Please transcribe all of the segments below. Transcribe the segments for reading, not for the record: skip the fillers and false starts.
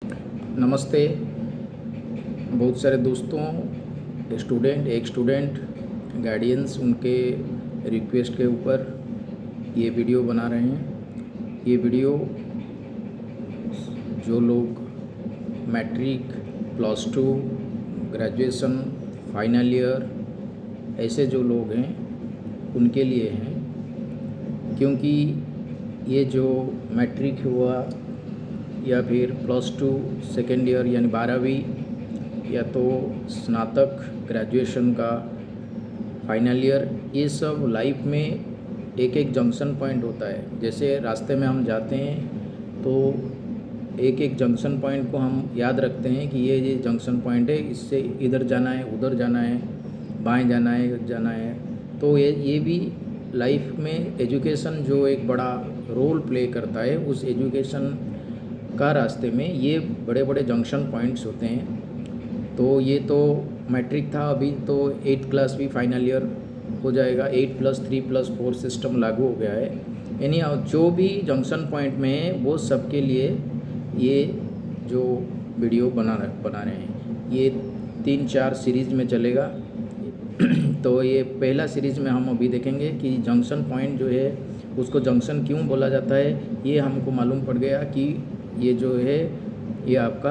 नमस्ते। बहुत सारे दोस्तों, एक स्टूडेंट, गार्डियंस उनके रिक्वेस्ट के ऊपर ये वीडियो बना रहे हैं। ये वीडियो जो लोग मैट्रिक, +2, ग्रेजुएशन, फाइनल ईयर ऐसे जो लोग हैं उनके लिए हैं, क्योंकि ये जो मैट्रिक हुआ या फिर +2 सेकेंड ईयर यानी 12वीं या तो स्नातक ग्रेजुएशन का फाइनल ईयर, ये सब लाइफ में एक एक जंक्शन पॉइंट होता है। जैसे रास्ते में हम जाते हैं तो एक एक जंक्शन पॉइंट को हम याद रखते हैं कि ये जंक्शन पॉइंट है, इससे इधर जाना है, उधर जाना है, बाएं जाना है। तो ये भी लाइफ में एजुकेशन जो एक बड़ा रोल प्ले करता है, उस एजुकेशन का रास्ते में ये बड़े बड़े जंक्शन पॉइंट्स होते हैं। तो ये तो मैट्रिक था, अभी तो 8th क्लास भी फाइनल ईयर हो जाएगा। 8+3+4 सिस्टम लागू हो गया है। यानी जो भी जंक्शन पॉइंट में है वो सबके लिए ये जो वीडियो बना रहे हैं, ये 3-4 सीरीज़ में चलेगा। तो ये पहला सीरीज़ में हम अभी देखेंगे कि जंक्शन पॉइंट जो है उसको जंक्शन क्यों बोला जाता है। ये हमको मालूम पड़ गया कि ये जो है ये आपका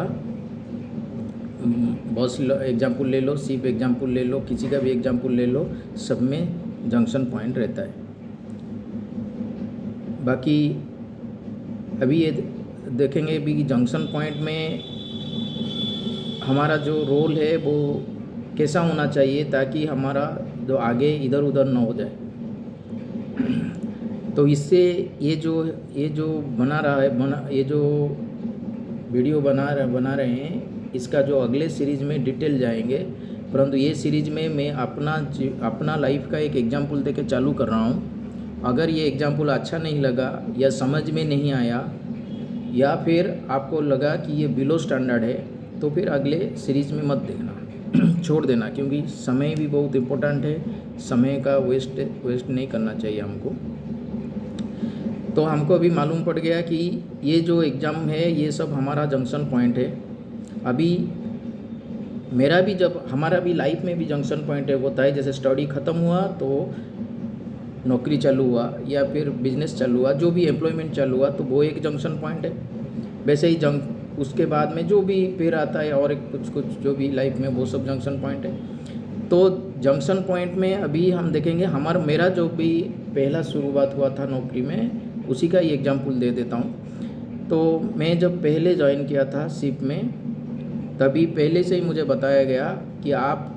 बस एग्जाम्पल ले लो, सिप एग्जाम्पल ले लो, किसी का भी एग्जाम्पल ले लो, सब में जंक्शन पॉइंट रहता है। बाकी अभी ये देखेंगे भी कि जंक्शन पॉइंट में हमारा जो रोल है वो कैसा होना चाहिए ताकि हमारा जो आगे इधर उधर ना हो जाए। तो इससे ये जो बना रहा है ये जो वीडियो बना रहे हैं, इसका जो अगले सीरीज़ में डिटेल जाएंगे। परंतु ये सीरीज़ में मैं अपना लाइफ का एक एग्जाम्पल देके चालू कर रहा हूँ। अगर ये एग्जाम्पल अच्छा नहीं लगा या समझ में नहीं आया या फिर आपको लगा कि ये बिलो स्टैंडर्ड है, तो फिर अगले सीरीज़ में मत देखना, छोड़ देना, क्योंकि समय भी बहुत इम्पोर्टेंट है। समय का वेस्ट नहीं करना चाहिए हमको। तो हमको अभी मालूम पड़ गया कि ये जो एग्ज़ाम है ये सब हमारा जंक्शन पॉइंट है। अभी हमारा भी लाइफ में भी जंक्शन पॉइंट है, होता है। जैसे स्टडी ख़त्म हुआ तो नौकरी चालू हुआ या फिर बिजनेस चालू हुआ, जो भी एम्प्लॉयमेंट चालू हुआ, तो वो एक जंक्शन पॉइंट है। वैसे ही उसके बाद में जो भी फिर आता है और कुछ जो भी लाइफ में, वो सब जंक्शन पॉइंट है। तो जंक्शन पॉइंट में अभी हम देखेंगे मेरा जो भी पहला शुरुआत हुआ था नौकरी में, उसी का ही एग्जाम्पल दे देता हूँ। तो मैं जब पहले ज्वाइन किया था सिप में, तभी पहले से ही मुझे बताया गया कि आप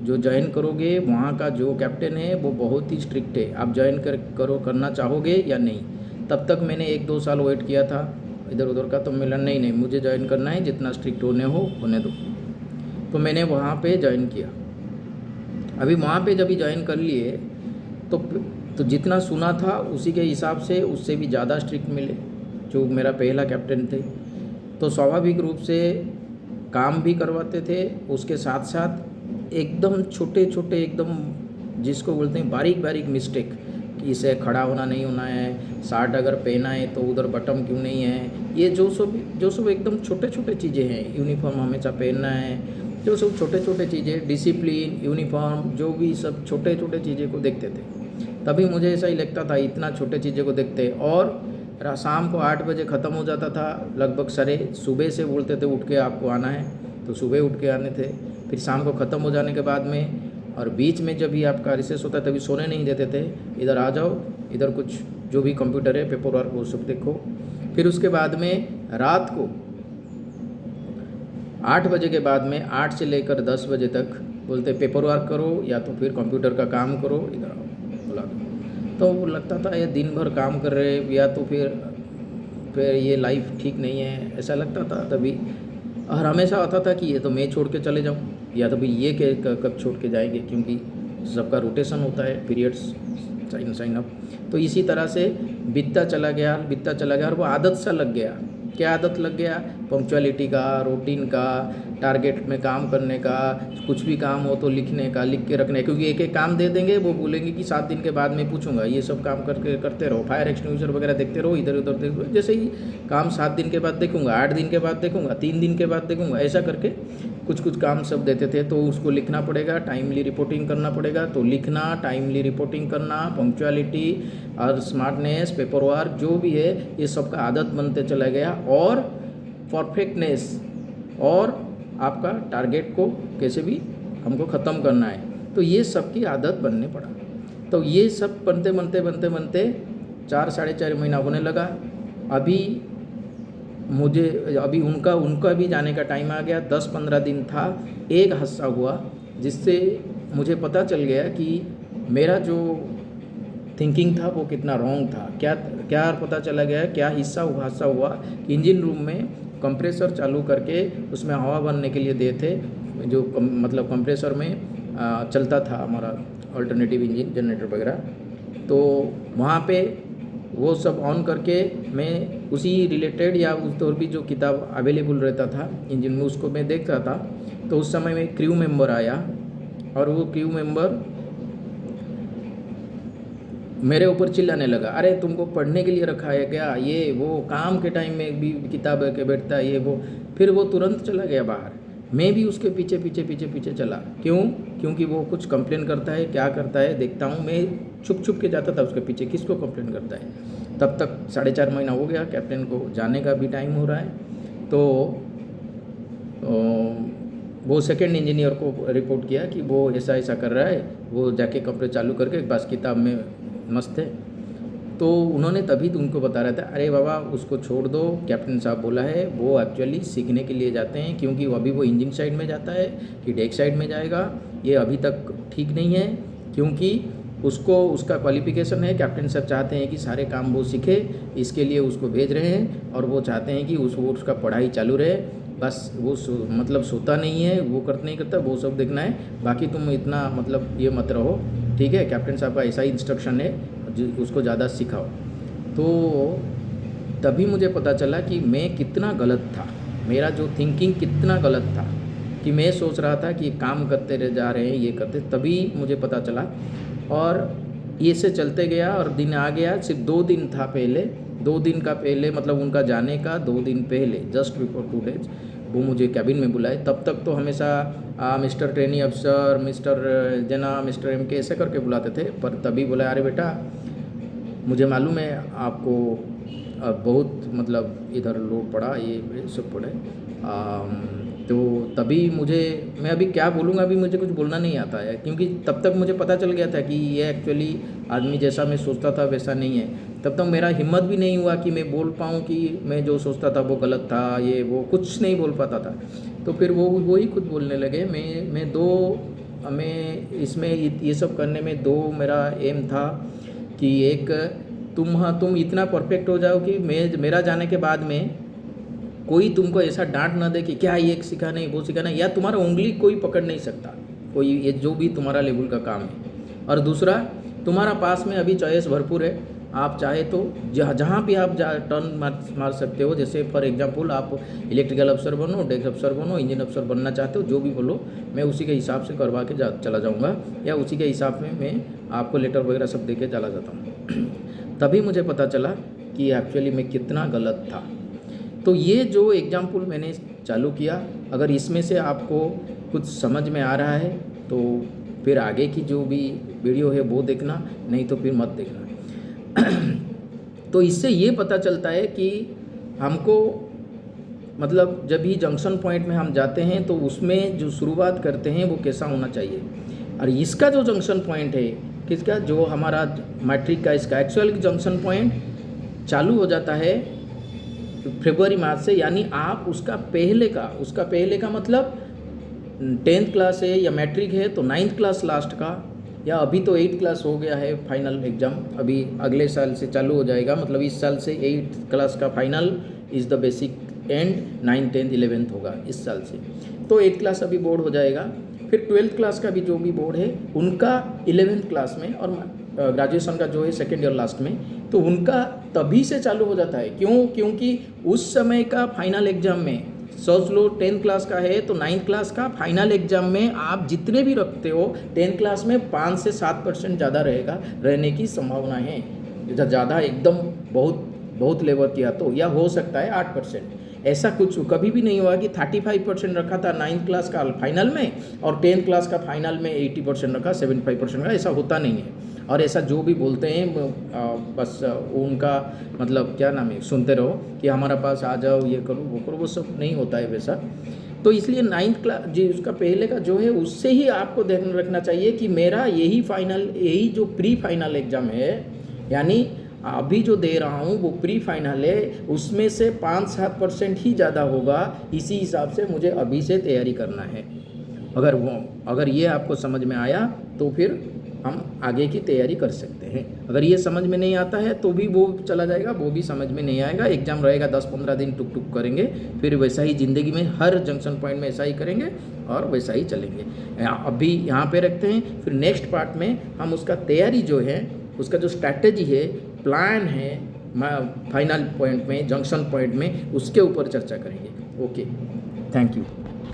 जो ज्वाइन करोगे वहाँ का जो कैप्टन है वो बहुत ही स्ट्रिक्ट है, आप ज्वाइन करना चाहोगे या नहीं। तब तक मैंने 1-2 साल वेट किया था इधर उधर का, तो मिला नहीं मुझे ज्वाइन करना है, जितना स्ट्रिक्ट होने दो। तो मैंने वहाँ पे ज्वाइन किया। अभी वहाँ पे जब ज्वाइन कर लिए तो जितना सुना था उसी के हिसाब से उससे भी ज़्यादा स्ट्रिक्ट मिले जो मेरा पहला कैप्टन थे। तो स्वाभाविक रूप से काम भी करवाते थे, उसके साथ साथ एकदम छोटे छोटे, एकदम जिसको बोलते हैं बारीक बारीक मिस्टेक, कि इसे खड़ा होना नहीं होना है, शर्ट अगर पहना है तो उधर बटन क्यों नहीं है, ये जो सब एकदम छोटे छोटे चीज़ें हैं। यूनिफॉर्म हमेशा पहनना है, जो सब छोटे छोटे चीज़ें, डिसिप्लिन, यूनिफॉर्म, जो भी सब छोटे छोटे चीज़ें को देखते थे। तभी मुझे ऐसा ही लगता था, इतना छोटे चीज़ों को देखते। और शाम को 8 बजे ख़त्म हो जाता था लगभग। सुबह से बोलते थे उठ के आपको आना है, तो सुबह उठ के आने थे। फिर शाम को ख़त्म हो जाने के बाद में और बीच में जब भी आपका रिसेस होता है तभी सोने नहीं देते थे। इधर आ जाओ, इधर कुछ जो भी कंप्यूटर है, पेपर वर्क, वो सब देखो। फिर उसके बाद में रात को 8 बजे के बाद में 8 से लेकर 10 बजे तक बोलते पेपर वर्क करो या तो फिर कंप्यूटर का काम करो, इधर आओ बोला। तो लगता था ये दिन भर काम कर रहे या तो फिर ये लाइफ ठीक नहीं है, ऐसा लगता था तभी। और हमेशा आता था कि ये तो मैं छोड़ के चले जाऊँ, या तो भाई ये कब छोड़ के जाएंगे, क्योंकि सबका रोटेशन होता है, पीरियड्स साइन अप। तो इसी तरह से बीतता चला गया और वो आदत सा लग गया। क्या आदत लग गया पंक्चुअलिटी का, रूटीन का, टारगेट में काम करने का, कुछ भी काम हो तो लिखने का, लिख के रखने, क्योंकि एक एक काम दे देंगे, वो बोलेंगे कि 7 दिन के बाद मैं पूछूंगा, ये सब काम करके करते रहो, फायर एक्सटिंग्विशर वगैरह देखते रहो, इधर उधर देखते रहो, जैसे ही काम 7 दिन के बाद देखूंगा, 8 दिन के बाद देखूंगा, 3 दिन के बाद देखूंगा, ऐसा करके कुछ कुछ काम सब देते थे। तो उसको लिखना पड़ेगा, टाइमली रिपोर्टिंग करना पड़ेगा। तो लिखना, टाइमली रिपोर्टिंग करना, पंक्चुअलिटी और स्मार्टनेस, पेपर वर्क जो भी है, ये सब का आदत बनते चला गया। और परफेक्टनेस, और आपका टारगेट को कैसे भी हमको ख़त्म करना है, तो ये सब की आदत बनने पड़ा। तो ये सब बनते बनते बनते बनते 4 साढ़े 4 महीना होने लगा। अभी उनका भी जाने का टाइम आ गया। 10-15 दिन था, एक हादसा हुआ जिससे मुझे पता चल गया कि मेरा जो थिंकिंग था वो कितना रॉन्ग था। क्या पता चला गया, क्या हादसा हुआ कि इंजन रूम में कंप्रेसर चालू करके उसमें हवा भरने के लिए दिए थे, जो मतलब कंप्रेसर में चलता था हमारा अल्टरनेटिव इंजन जनरेटर वगैरह। तो वहाँ पे वो सब ऑन करके मैं उसी रिलेटेड या उस और भी जो किताब अवेलेबल रहता था इंजन में, उसको मैं देख रहा था। तो उस समय में क्रू मेंबर आया, और वो क्रू मेंबर मेरे ऊपर चिल्लाने लगा, अरे तुमको पढ़ने के लिए रखा है क्या, ये वो काम के टाइम में भी किताब के बैठता है, ये वो। फिर वो तुरंत चला गया बाहर। मैं भी उसके पीछे पीछे पीछे पीछे चला। क्योंकि वो कुछ कंप्लेन करता है, क्या करता है देखता हूँ। मैं छुप छुप के जाता था उसके पीछे, किसको कंप्लेन करता है। तब तक 4.5 महीना हो गया, कैप्टन को जाने का भी टाइम हो रहा है। तो वो सेकंड इंजीनियर को रिपोर्ट किया कि वो ऐसा ऐसा कर रहा है, वो जाके कंप्रेसर चालू करके बस किताब में मस्त है। तो उन्होंने तभी तो उनको बता रहा था, अरे बाबा उसको छोड़ दो, कैप्टन साहब बोला है वो एक्चुअली सीखने के लिए जाते हैं, क्योंकि अभी वो इंजन साइड में जाता है कि डेक साइड में जाएगा, ये अभी तक ठीक नहीं है। क्योंकि उसका क्वालिफिकेशन है, कैप्टन साहब चाहते हैं कि सारे काम वो सीखे, इसके लिए उसको भेज रहे हैं। और वो चाहते हैं कि उसका पढ़ाई चालू रहे, बस वो मतलब सोता नहीं है, वो नहीं करता, वो सब देखना है। बाकी तुम इतना मतलब ये मत रहो, ठीक है, कैप्टन साहब का ऐसा ही इंस्ट्रक्शन है, उसको ज़्यादा सिखाओ। तो तभी मुझे पता चला कि मैं कितना गलत था, मेरा जो थिंकिंग कितना गलत था, कि मैं सोच रहा था कि काम करते रह जा रहे हैं, ये करते। तभी मुझे पता चला, और ये से चलते गया, और दिन आ गया। सिर्फ 2 दिन था पहले, 2 दिन का पहले मतलब उनका जाने का 2 दिन पहले, जस्ट बिफोर 2 डेज, वो मुझे कैबिन में बुलाए। तब तक तो हमेशा मिस्टर ट्रेनी अफसर, मिस्टर जना, मिस्टर MK ऐसे करके बुलाते थे। पर तभी बोला, अरे बेटा मुझे मालूम है आपको बहुत मतलब इधर लोड पड़ा, ये सब पड़े। तो तभी मैं अभी क्या बोलूँगा, अभी मुझे कुछ बोलना नहीं आता है, क्योंकि तब तक मुझे पता चल गया था कि ये एक्चुअली आदमी जैसा मैं सोचता था वैसा नहीं है। तब तक मेरा हिम्मत भी नहीं हुआ कि मैं बोल पाऊँ कि मैं जो सोचता था वो गलत था, ये वो कुछ नहीं बोल पाता था। तो फिर वो ही खुद बोलने लगे। मैं इसमें ये सब करने में 2 मेरा एम था कि एक, तुम इतना परफेक्ट हो जाओ कि मेरा जाने के बाद में कोई तुमको ऐसा डांट ना दे कि क्या ये सीखा नहीं, वो सीखा नहीं, या तुम्हारा उंगली कोई पकड़ नहीं सकता कोई, ये जो भी तुम्हारा लेवल का काम है। और दूसरा, तुम्हारा पास में अभी चॉइस भरपूर है, आप चाहे तो जहाँ भी आप टर्न मार सकते हो। जैसे फॉर एग्जांपल आप इलेक्ट्रिकल अफसर बनो, डेस्क अफसर बनो, इंजन अफसर बनना चाहते हो, जो भी बोलो, मैं उसी के हिसाब से करवा के चला जाऊँगा, या उसी के हिसाब में मैं आपको लेटर वगैरह सब दे के चला जाता हूँ। तभी मुझे पता चला कि एक्चुअली मैं कितना गलत था। तो ये जो एग्जाम्पल मैंने चालू किया, अगर इसमें से आपको कुछ समझ में आ रहा है तो फिर आगे की जो भी वीडियो है वो देखना, नहीं तो फिर मत देखना। तो इससे ये पता चलता है कि हमको मतलब जब भी जंक्शन पॉइंट में हम जाते हैं तो उसमें जो शुरुआत करते हैं वो कैसा होना चाहिए। और इसका जो जंक्शन पॉइंट है, किसका, जो हमारा मैट्रिक का, इसका एक्चुअल जंक्शन पॉइंट चालू हो जाता है फरवरी मार्च से। यानी आप उसका पहले का मतलब 10th क्लास है या मैट्रिक है तो 9th क्लास लास्ट का, या अभी तो 8th क्लास हो गया है फाइनल एग्ज़ाम, अभी अगले साल से चालू हो जाएगा। मतलब इस साल से 8th क्लास का final is the basic and, 9th 10th 11th होगा इस साल से। तो 8th क्लास अभी बोर्ड हो जाएगा, फिर 12th क्लास का भी जो भी बोर्ड है उनका 11th क्लास में, और ग्रेजुएशन का जो है सेकेंड ईयर लास्ट में, तो उनका तभी से चालू हो जाता है। क्यों? क्योंकि उस समय का फाइनल एग्जाम में, सोच लो 10th क्लास का है तो 9th क्लास का फाइनल एग्जाम में आप जितने भी रखते हो 10th क्लास में 5 से 7% ज़्यादा रहने की संभावना है। ज़्यादा एकदम बहुत लेवल किया तो, या हो सकता है 8%। ऐसा कुछ कभी भी नहीं हुआ कि 35% रखा था 9th क्लास का फाइनल में और 10th क्लास का फाइनल में 80% रखा, 75% रखा, ऐसा होता नहीं है। और ऐसा जो भी बोलते हैं बस उनका मतलब क्या नाम है, सुनते रहो कि हमारा पास आ जाओ, ये करो वो करो, वो सब नहीं होता है वैसा। तो इसलिए 9th क्लास जी उसका पहले का जो है उससे ही आपको ध्यान रखना चाहिए कि मेरा यही जो प्री फाइनल एग्ज़ाम है, यानी अभी जो दे रहा हूँ वो प्री फाइनल है, उसमें से 5-7% ही ज़्यादा होगा। इसी हिसाब से मुझे अभी से तैयारी करना है। अगर ये आपको समझ में आया तो फिर हम आगे की तैयारी कर सकते हैं। अगर ये समझ में नहीं आता है तो भी वो चला जाएगा, वो भी समझ में नहीं आएगा। एग्ज़ाम रहेगा 10-15 दिन, टुक करेंगे, फिर वैसा ही ज़िंदगी में हर जंक्शन पॉइंट में ऐसा ही करेंगे और वैसा ही चलेंगे। अभी यहाँ पे रखते हैं, फिर नेक्स्ट पार्ट में हम उसका तैयारी जो है, उसका जो स्ट्रैटेजी है, प्लान है, फाइनल पॉइंट में, जंक्शन पॉइंट में, उसके ऊपर चर्चा करेंगे। Okay, thank you.